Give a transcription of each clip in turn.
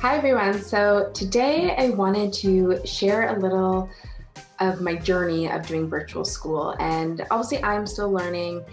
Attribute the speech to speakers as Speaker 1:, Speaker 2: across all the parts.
Speaker 1: Hi everyone. So today I wanted to share a little of my journey of doing virtual school. And obviously I'm still learning,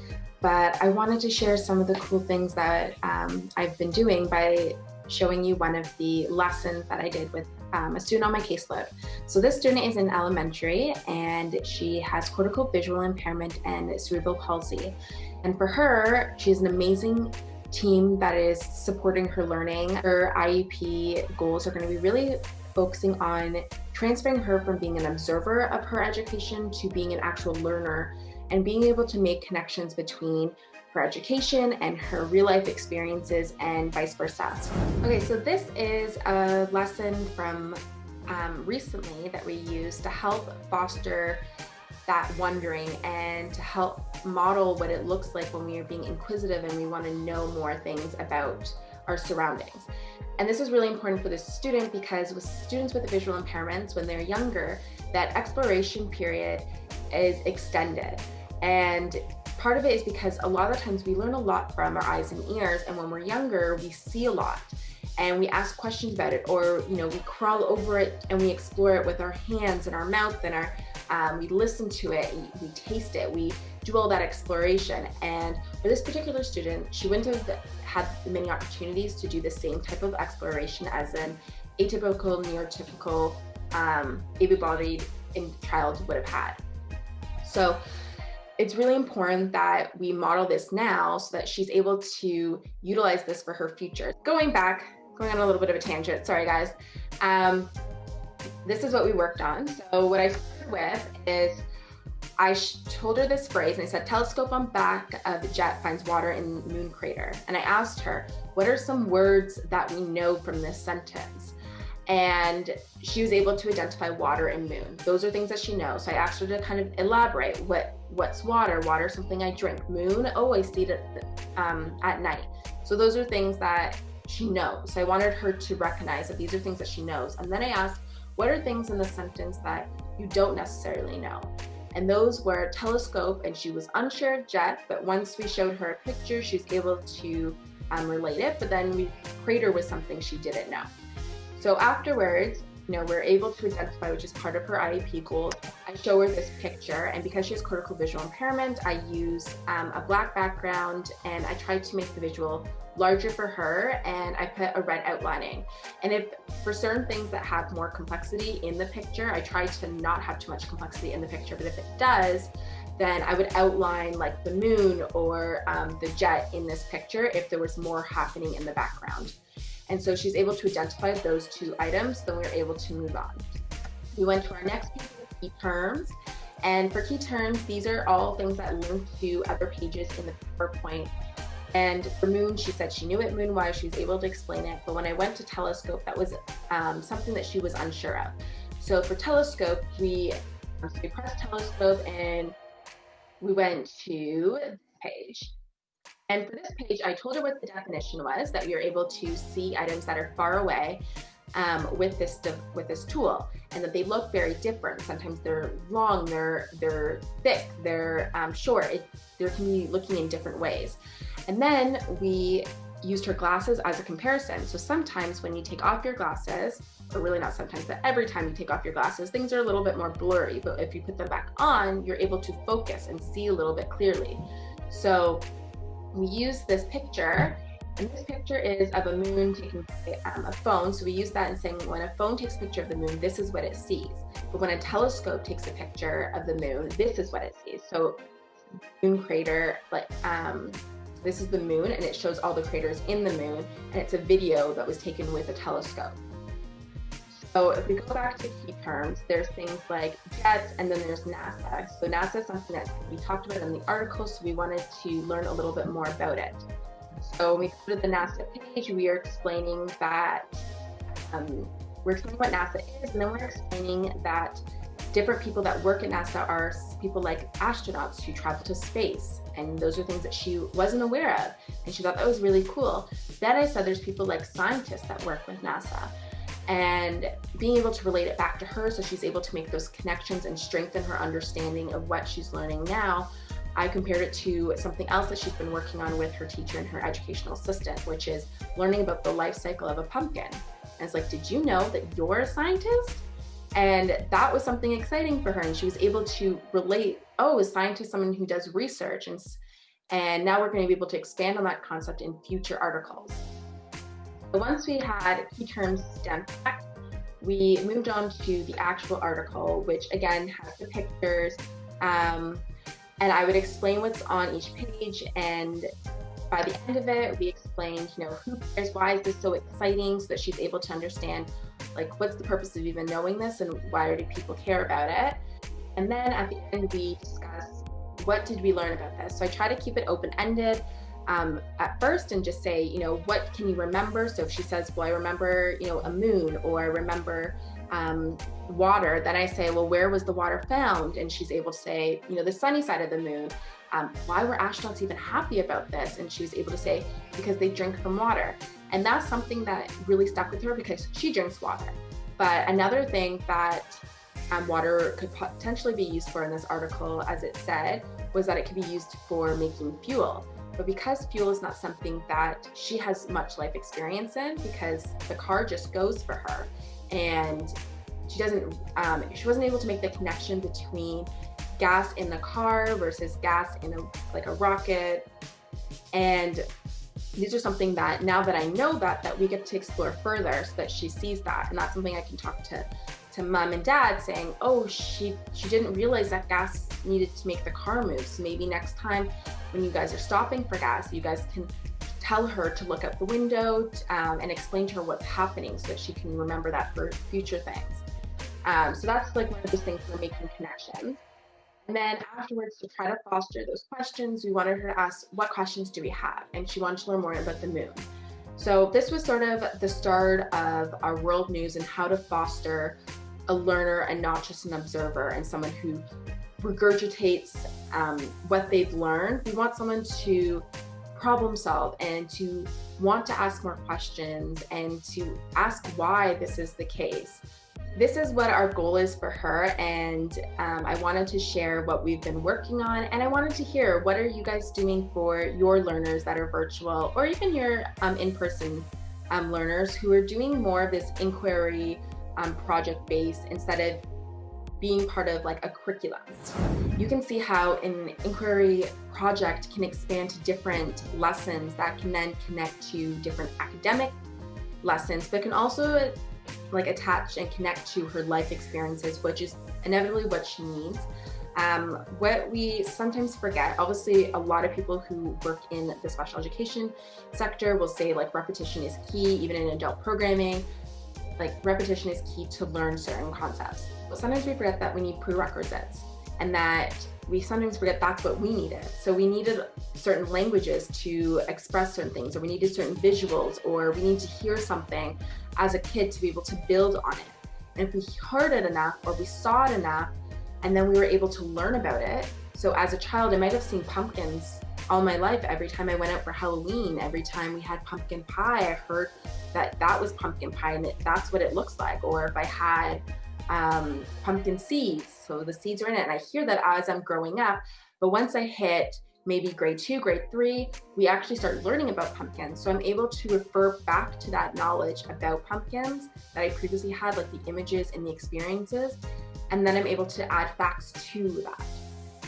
Speaker 1: but I wanted to share some of the cool things that I've been doing by showing you one of the lessons that I did with a student on my caseload. So this student is in elementary and she has cortical visual impairment and cerebral palsy. And for her, she has an amazing team that is supporting her learning. Her IEP goals are going to be really focusing on transferring her from being an observer of her education to being an actual learner and being able to make connections between her education and her real life experiences and vice versa. Okay, so this is a lesson from recently that we used to help foster that wondering and to help model what it looks like when we are being inquisitive and we want to know more things about our surroundings. And this is really important for this student because with students with visual impairments, when they're younger, that exploration period is extended. And part of it is because a lot of times we learn a lot from our eyes and ears, and when we're younger, we see a lot and we ask questions about it, or we crawl over it and we explore it with our hands and our mouth and we listen to it, we taste it, we do all that exploration. And for this particular student, she wouldn't have had many opportunities to do the same type of exploration as an atypical, neurotypical, able-bodied child would have had. So it's really important that we model this now so that she's able to utilize this for her future. Going on a little bit of a tangent, sorry guys. This is what we worked on. So what I started with is I told her this phrase and I said, telescope on back of jet finds water in moon crater. And I asked her, what are some words that we know from this sentence? And she was able to identify water and moon. Those are things that she knows. So I asked her to kind of elaborate. What's water? Water is something I drink. Moon, oh, I see it at night. So those are things that she knows. So I wanted her to recognize that these are things that she knows. And then I asked, what are things in the sentence that you don't necessarily know? And those were telescope, and she was unsure of jet, but once we showed her a picture, she was able to relate it, but then crater was something she didn't know. So afterwards, we're able to identify, which is part of her IEP goal. I show her this picture, and because she has cortical visual impairment, I use a black background, and I tried to make the visual larger for her, and I put a red outlining. And if for certain things that have more complexity in the picture, I try to not have too much complexity in the picture, but if it does, then I would outline like the moon or the jet in this picture if there was more happening in the background. And so she's able to identify those two items, then we were able to move on. We went to our next page of key terms. And for key terms, these are all things that link to other pages in the PowerPoint. And for moon, she said she knew it moon-wise, she was able to explain it. But when I went to telescope, that was something that she was unsure of. So for telescope, we pressed telescope and we went to this page. And for this page, I told her what the definition was, that we are able to see items that are far away with this tool, and that they look very different. Sometimes they're long, they're thick, they're short. There can be looking in different ways. And then we used her glasses as a comparison. So sometimes when you take off your glasses, or really not sometimes, but every time you take off your glasses, things are a little bit more blurry. But if you put them back on, you're able to focus and see a little bit clearly. So we use this picture, and this picture is of a moon taken by a phone. So we use that in saying when a phone takes a picture of the moon, this is what it sees. But when a telescope takes a picture of the moon, this is what it sees. So moon crater, this is the moon, and it shows all the craters in the moon, and it's a video that was taken with a telescope. So if we go back to key terms, there's things like jets, and then there's NASA. So NASA is something that we talked about in the article, so we wanted to learn a little bit more about it. So when we go to the NASA page, we are explaining that, we're explaining what NASA is, and then we're explaining that different people that work at NASA are people like astronauts who travel to space. And those are things that she wasn't aware of, and she thought that was really cool. Then I said there's people like scientists that work with NASA. And being able to relate it back to her so she's able to make those connections and strengthen her understanding of what she's learning now, I compared it to something else that she's been working on with her teacher and her educational assistant, which is learning about the life cycle of a pumpkin. And it's like, did you know that you're a scientist? And that was something exciting for her. And she was able to relate, oh, a scientist, someone who does research. And now we're going to be able to expand on that concept in future articles. So once we had key terms down packed, we moved on to the actual article, which again has the pictures. And I would explain what's on each page. And by the end of it, we explained, who cares, why is this so exciting, so that she's able to understand, like, what's the purpose of even knowing this and why do people care about it. And then at the end, we discuss what did we learn about this. So I try to keep it open-ended at first and just say, what can you remember? So if she says, well, I remember, a moon, or I remember water, then I say, well, where was the water found? And she's able to say, the sunny side of the moon. Why were astronauts even happy about this? And she was able to say, because they drink from water. And that's something that really stuck with her because she drinks water. But another thing that water could potentially be used for in this article, as it said, was that it could be used for making fuel. But because fuel is not something that she has much life experience in, because the car just goes for her, and she wasn't able to make the connection between gas in the car versus gas in a rocket. And these are something that, now that I know that we get to explore further, so that she sees that. And that's something I can talk to mom and dad, saying, oh, she didn't realize that gas needed to make the car move. So maybe next time when you guys are stopping for gas, you guys can tell her to look out the window and explain to her what's happening, so that she can remember that for future things. So that's like one of those things for making connections. And then afterwards, to try to foster those questions, we wanted her to ask, what questions do we have? And she wanted to learn more about the moon. So this was sort of the start of our world news and how to foster a learner and not just an observer, and someone who regurgitates what they've learned. We want someone to problem solve and to want to ask more questions and to ask why this is the case. This is what our goal is for her, and I wanted to share what we've been working on, and I wanted to hear, what are you guys doing for your learners that are virtual, or even your in-person learners who are doing more of this inquiry project-based instead of being part of like a curriculum. You can see how an inquiry project can expand to different lessons that can then connect to different academic lessons, but can also like attach and connect to her life experiences, which is inevitably what she needs. What we sometimes forget, obviously a lot of people who work in the special education sector will say like repetition is key, even in adult programming, like repetition is key to learn certain concepts. But sometimes we forget that we need prerequisites, and that we sometimes forget that's what we needed. So we needed certain languages to express certain things, or we needed certain visuals, or we need to hear something as a kid to be able to build on it. And if we heard it enough, or we saw it enough, and then we were able to learn about it. So as a child, I might have seen pumpkins all my life. Every time I went out for Halloween, every time we had pumpkin pie, I heard that was pumpkin pie and that's what it looks like. Or if I had pumpkin seeds, so the seeds are in it, and I hear that as I'm growing up. But once I hit maybe grade 2, grade 3, we actually start learning about pumpkins. So I'm able to refer back to that knowledge about pumpkins that I previously had, like the images and the experiences, and then I'm able to add facts to that.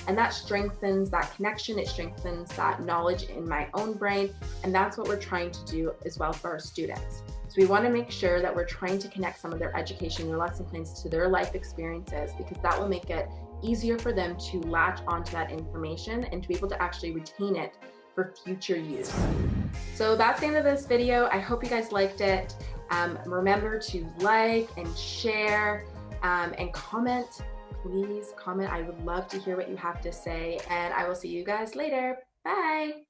Speaker 1: And that strengthens that connection, it strengthens that knowledge in my own brain, and that's what we're trying to do as well for our students. So we want to make sure that we're trying to connect some of their education, their lesson plans to their life experiences, because that will make it easier for them to latch onto that information and to be able to actually retain it for future use. So that's the end of this video. I hope you guys liked it. Remember to like and share and comment. Please comment. I would love to hear what you have to say, and I will see you guys later. Bye.